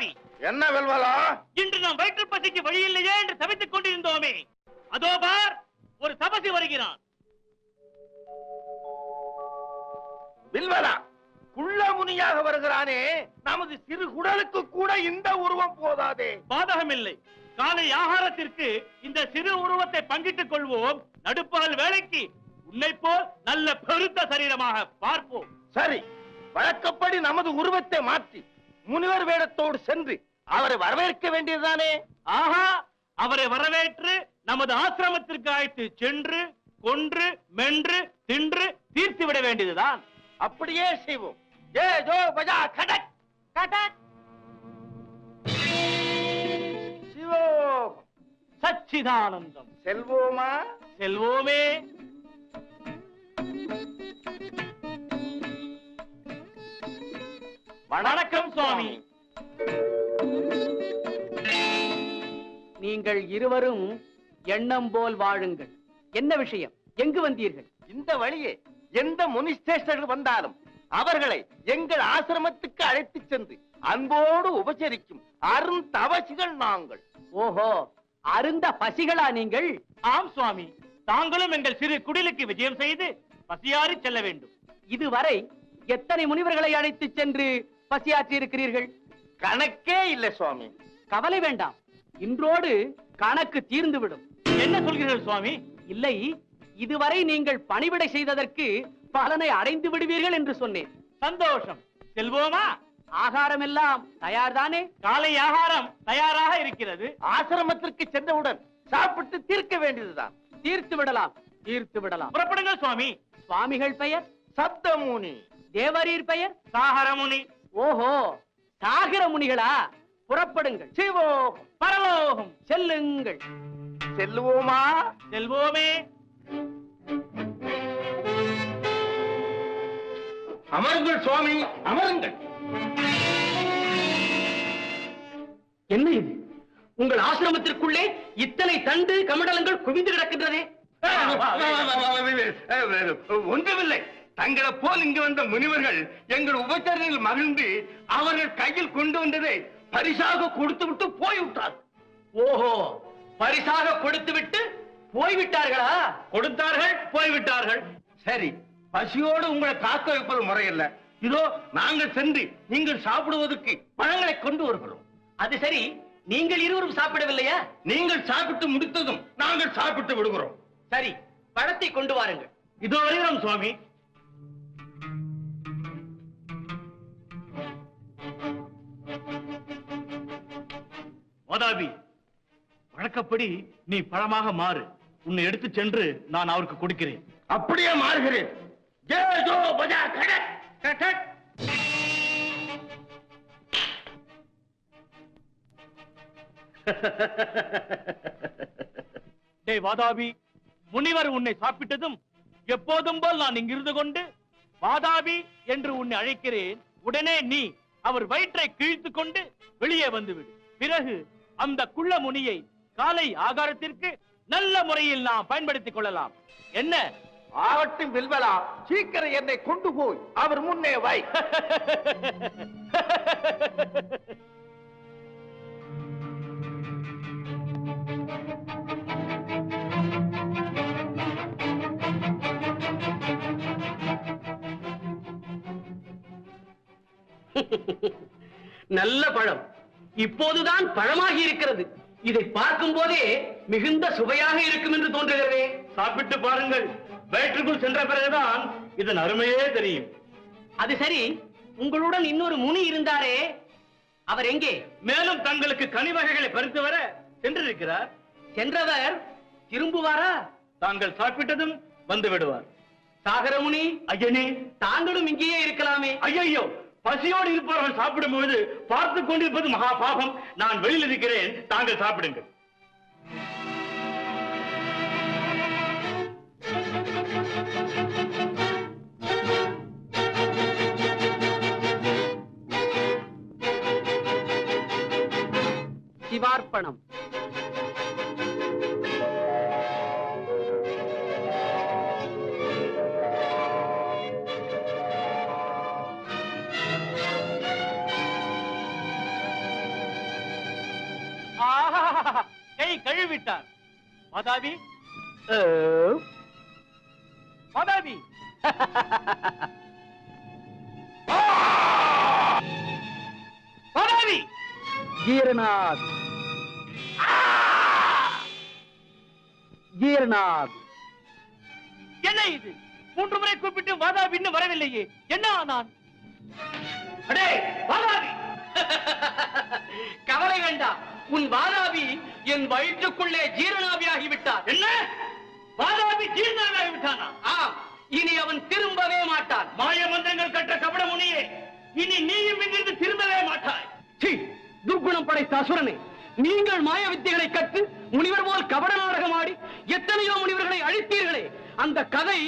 வாதாபி, என்ன வெல்வலா? இன்று நாம் வயிற்று பசிக்கு வழி இல்லையே என்று தவித்துக் கொண்டிருந்தோமே, அதோ பார், ஒரு தபசி வருகிறான். வெல்வலா, குள்ளமுனியாக வருகிறானே, நமது சிறு குடலுக்கு கூட இந்த உருவம் போதாதே. பாதகம் இல்லை, காலை ஆகாரத்திற்கு இந்த சிறு உருவத்தை பங்கிட்டுக் கொள்வோம். நடுப்பால் வேலைக்கு உன்னை போல் நல்ல பெருத்த சரீரமாக பார்ப்போம். சரி, வழக்கப்படி நமது உருவத்தை மாற்றி முனிவர் வேடத்தோடு சென்று அவரை வரவேற்க வேண்டியதுதானே? ஆஹா, அவரை வரவேற்று நமது ஆசிரமத்திற்கு அழைத்து சென்று கொன்று மென்று தின்று தீர்த்து விட வேண்டியதுதான். அப்படியே செய்வோம். ஏ ஜோ பஜா கடக் கடக். சிவோம் சச்சிதானந்தம். செல்வோமா? செல்வோமே. வணக்கம் சுவாமி. நீங்கள் இருவரும் எண்ணம் போல் வாழுங்கள். என்ன விஷயம்? எங்கு வந்தீர்கள்? இந்த வழியே எந்த முனிஸ்டேஷர்கள் வந்தாலும் அவர்களை எங்கள் ஆசிரமத்துக்கு அழைத்து சென்று அன்போடு உபசரிக்கும் அருந்தவசிகள் நாங்கள். ஓஹோ, அருந்த பசிகளா நீங்கள்? ஆம் சுவாமி, தாங்களும் எங்கள் சிறு குடிலுக்கு விஜயம் செய்து பசியாறி செல்ல வேண்டும். இதுவரை எத்தனை முனிவர்களை அழைத்து சென்று பசியாற்றி இருக்கிறீர்கள்? கணக்கே இல்லை சுவாமி. கவலை வேண்டாம், இன்றோடு கணக்கு தீர்ந்துவிடும். என்ன சொல்கிறீர்கள் சுவாமி? இல்லை, இதுவரை நீங்கள் பணிவிடை செய்ததற்கு பலனை அடைந்து விடுவீர்கள் என்று சொன்னேன். சந்தோஷம். செல்வோமா? ஆகாரம் எல்லாம் தயார்தானே? காலை ஆகாரம் தயாராக இருக்கிறது. ஆசிரமத்திற்கு சென்றவுடன் சாப்பிட்டு தீர்க்க வேண்டியதுதான். தீர்த்து விடலாம், தீர்த்து விடலாம். புறப்படுங்கள் சுவாமி. சுவாமிகள் பெயர்? சப்தமுனி. தேவரீர் பெயர்? சாகரமுனி. ஓஹோ, சாகர முனிகளா? புறப்படுங்கள். சிவோம் பரலோகம் செல்லுங்கள். செல்லுவோமா? செல்வோமே. அமருங்கள் சுவாமி, அமருங்கள். என்ன இது? உங்கள் ஆசிரமத்திற்குள்ளே இத்தனை தண்டு கமண்டலங்கள் குவிந்து கிடக்கின்றதே. ஒன்றுமில்லை, தங்களை போல் இங்கு வந்த முனிவர்கள் எங்கள் உபச்சாரத்தில் மகிழ்ந்து அவர்கள் கையில் கொண்டு வந்ததை பரிசாக கொடுத்து விட்டு போய்விட்டார். ஓஹோ, பரிசாக கொடுத்து விட்டு போய்விட்டார்களா? கொடுத்தார்கள், போய்விட்டார்கள். சரி, பசியோடு உங்களை காக்க வைப்பது முறையல்ல. இதோ நாங்கள் சென்று நீங்கள் சாப்பிடுவதற்கு பழங்களை கொண்டு வருகிறோம். அது சரி, நீங்கள் இருவரும் சாப்பிடவில்லையா? நீங்கள் சாப்பிட்டு முடித்ததும் நாங்கள் சாப்பிட்டு விடுகிறோம். சரி, பழத்தை கொண்டு வாருங்கள். இதோ வருகிறோம் சுவாமி. வாதாபி, வழக்கப்படி நீ பழமாக மாறு. உன்னை எடுத்து சென்று நான் அவருக்கு கொடுக்கிறேன். அப்படியே மாறுகிறேன். ஜெய் ஜோ பஜா கடக் கடக். டேய் வாதாபி, முனிவர் உன்னை சாப்பிட்டதும் எப்போதும் போல் நான் இங்கிருந்து கொண்டு வாதாபி என்று உன்னை அழைக்கிறேன். உடனே நீ அவர் வயிற்றை கிழித்துக் கொண்டு வெளியே வந்துவிடு. பிறகு அந்த குள்ள முனியை காலை ஆகாரத்திற்கு நல்ல முறையில் நாம் பயன்படுத்திக் கொள்ளலாம். என்ன? ஆகட்டும் வில்வலா, சீக்கிரம் என்னை கொண்டு போய் அவர் முன்னே வை. நல்ல பழம், இப்போதுதான் பழமாகி இருக்கிறது. இதை பார்க்கும் போதே மிகுந்த சுவையாக இருக்கும் என்று தோன்றுகிறதே. சாப்பிட்டு பாருங்கள், வயிற்றுக்குள் சென்ற பிறகுதான் இதன் அருமையே தெரியும். அது சரி, உங்களுடன் இன்னொரு முனி இருந்தாரே, அவர் எங்கே? மேலும் தங்களுக்கு கனி வகைகளை பறித்து வர சென்றிருக்கிறார். சென்றவர் திரும்புவாரா? தாங்கள் சாப்பிட்டதும் வந்து விடுவார். சாகர முனி, ஐயனே, தாங்களும் இங்கேயே இருக்கலாமே. ஐயோ, பசியோடு இருப்பவர்கள் சாப்பிடும்போது பார்த்து கொண்டிருப்பது மகா பாபம். நான் வெளியில் இருக்கிறேன், தாங்கள் சாப்பிடுங்கள். சிவார்ப்பணம். கை கழுவிட்டார். வாதாபி, வாதாபி. வாதாபி. ஜீரநாத், ஜீரநாத். என்ன இது? 3 முறை கூப்பிட்டு வாதாபி இன்னும் வரவில்லையே, என்ன ஆனான்? அடே வாதாபி, கவலை வேண்டாம். உன் வாதாபி என் வயிற்றுக்குள்ளே ஜீரணாபியாகி விட்டார். என்ன? வாதாபி ஜீர்ணாகி விட்டானா? ஆம், இனி அவன் திரும்பவே மாட்டான். மாய மந்திரங்கள் கற்ற கபட முனியே, இனி நீயும் இங்கிருந்து திரும்பவே மாட்டாய். சீ, துர்குணம் படைத்த அசுரனே, நீங்கள் மாய வித்தைகளை கற்று முனிவர் போல் கபட நாடகம் ஆடி எத்தனையோ முனிவர்களை அழித்தீர்களே, அந்த கதை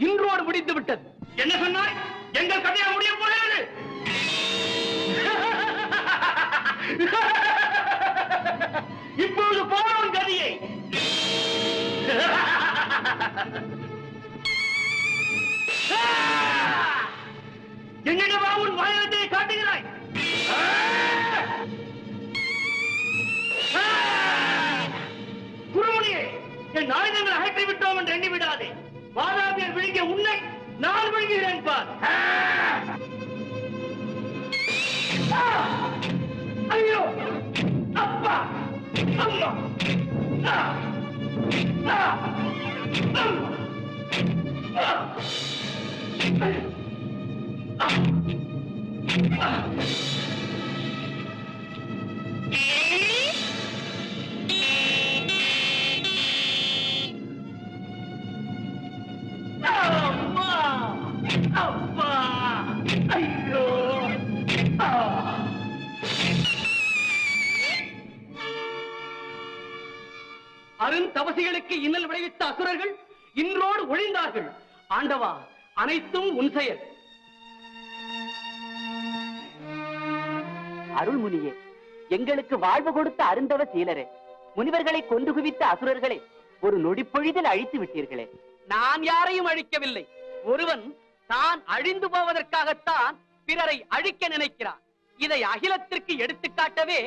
இன்றோடு முடிந்து விட்டது. என்ன சொன்னாய்? எங்கள் கதையா முடிய போகிறது? இப்பொழுது போவோம் கதையை. என்னிடமா உன் மாயத்தை காட்டுகிறாய்? குருமுனியே, என் ஆயுதங்களை அகற்றி விட்டோம் என்று எண்ணி விடாதே. வாதாபியர் விழுங்கிய உன்னை நான் விழுங்குகிறேன் பார். ஐயோ, அப்பா, அம்மா. அப்பா, ஐயோ. அருந்தவசிகளுக்கு இன்னல் விளைவித்த அசுரர்கள் இன்றோடு ஒழிந்தார்கள். ஆண்டவா, அனைத்தும் உன் செயல். அருள்முனியே, எங்களுக்கு வாழ்வு கொடுத்த அருந்தவ சீலரே, முனிவர்களை கொண்டு குவித்த அசுரர்களை ஒரு நொடிப்பொழுதில் அழித்து விட்டீர்களே. நான் யாரையும் அழிக்கவில்லை. ஒருவன் தான் அழிந்து போவதற்காகத்தான் பிறரை அழிக்க நினைக்கிறான். இதை அகிலத்திற்கு எடுத்துக்காட்டவே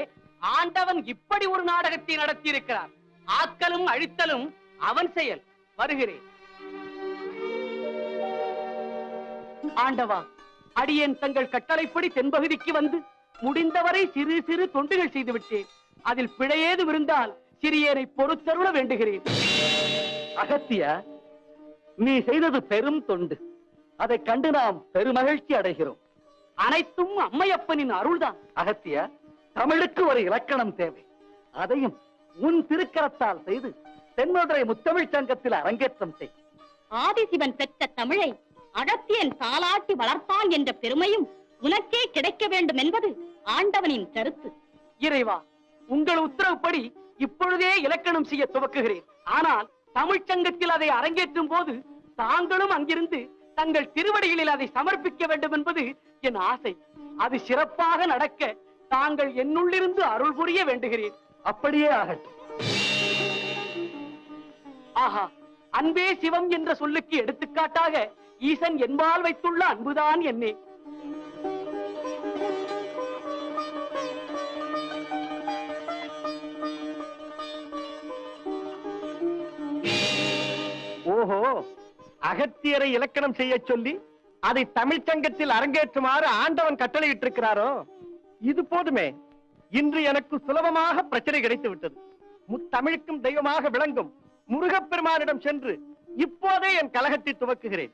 ஆண்டவன் இப்படி ஒரு நாடகத்தை நடத்தியிருக்கிறார். ஆக்கலும் அழித்தலும் அவன் செயல். வருகிறேன். ஆண்டவா, அடியேன் தங்கள் கட்டளைப்படி தென்பகுதிக்கு வந்து முடிந்தவரை சிறு சிறு தொண்டுகள் செய்து விட்டேன். அதில் பிழையேது இருந்தால் சிறியரை பொறுத்தருள வேண்டுகிறேன். அகத்தியா, நீ செய்தது பெரும் தொண்டு. அதை கண்டு நாம் பெருமகிழ்ச்சி அடைகிறோம். அனைத்தும் அம்மையப்பனின் அருள்தான். அகத்தியா, தமிழுக்கு ஒரு இலக்கணம் தேவை. அதையும் உன் திருக்கரத்தால் செய்து தென்மதுரை முத்தமிழ் சங்கத்தில் அரங்கேற்றம் செய். ஆதிசிவன் பெற்ற தமிழை அகத்தியன் தாலாட்டி வளர்த்தான் என்ற பெருமையும் உனக்கே கிடைக்க வேண்டும் என்பது ஆண்டவனின் கருத்து. இறைவா, உங்கள் உத்தரவுப்படி இப்பொழுதே இலக்கணம் செய்ய துவக்குகிறேன். ஆனால் தமிழ்ச் சங்கத்தில் அதை அரங்கேற்றும் போது தாங்களும் அங்கிருந்து தங்கள் திருவடிகளில் அதை சமர்ப்பிக்க வேண்டும் என்பது என் ஆசை. அது சிறப்பாக நடக்க தாங்கள் என்னுள்ளிருந்து அருள் புரிய வேண்டுகிறேன். அப்படியே ஆகட்டும். ஆஹா, அன்பே சிவம் என்ற சொல்லுக்கு எடுத்துக்காட்டாக ஈசன் என்பால் வைத்துள்ள அன்புதான் என்னே. ஓஹோ, அகத்தியரை இலக்கணம் செய்ய சொல்லி அதை தமிழ்ச்சங்கத்தில் அரங்கேற்றுமாறு ஆண்டவன் கட்டளையிட்டிருக்கிறாரோ? இது போதுமே. இன்று எனக்கு சுலபமாக பிரச்சனை கிடைத்து விட்டது. முத்தமிழுக்கும் தெய்வமாக விளங்கும் முருகப்பெருமானிடம் சென்று இப்போதே என் கலகத்தை துவக்குகிறேன்.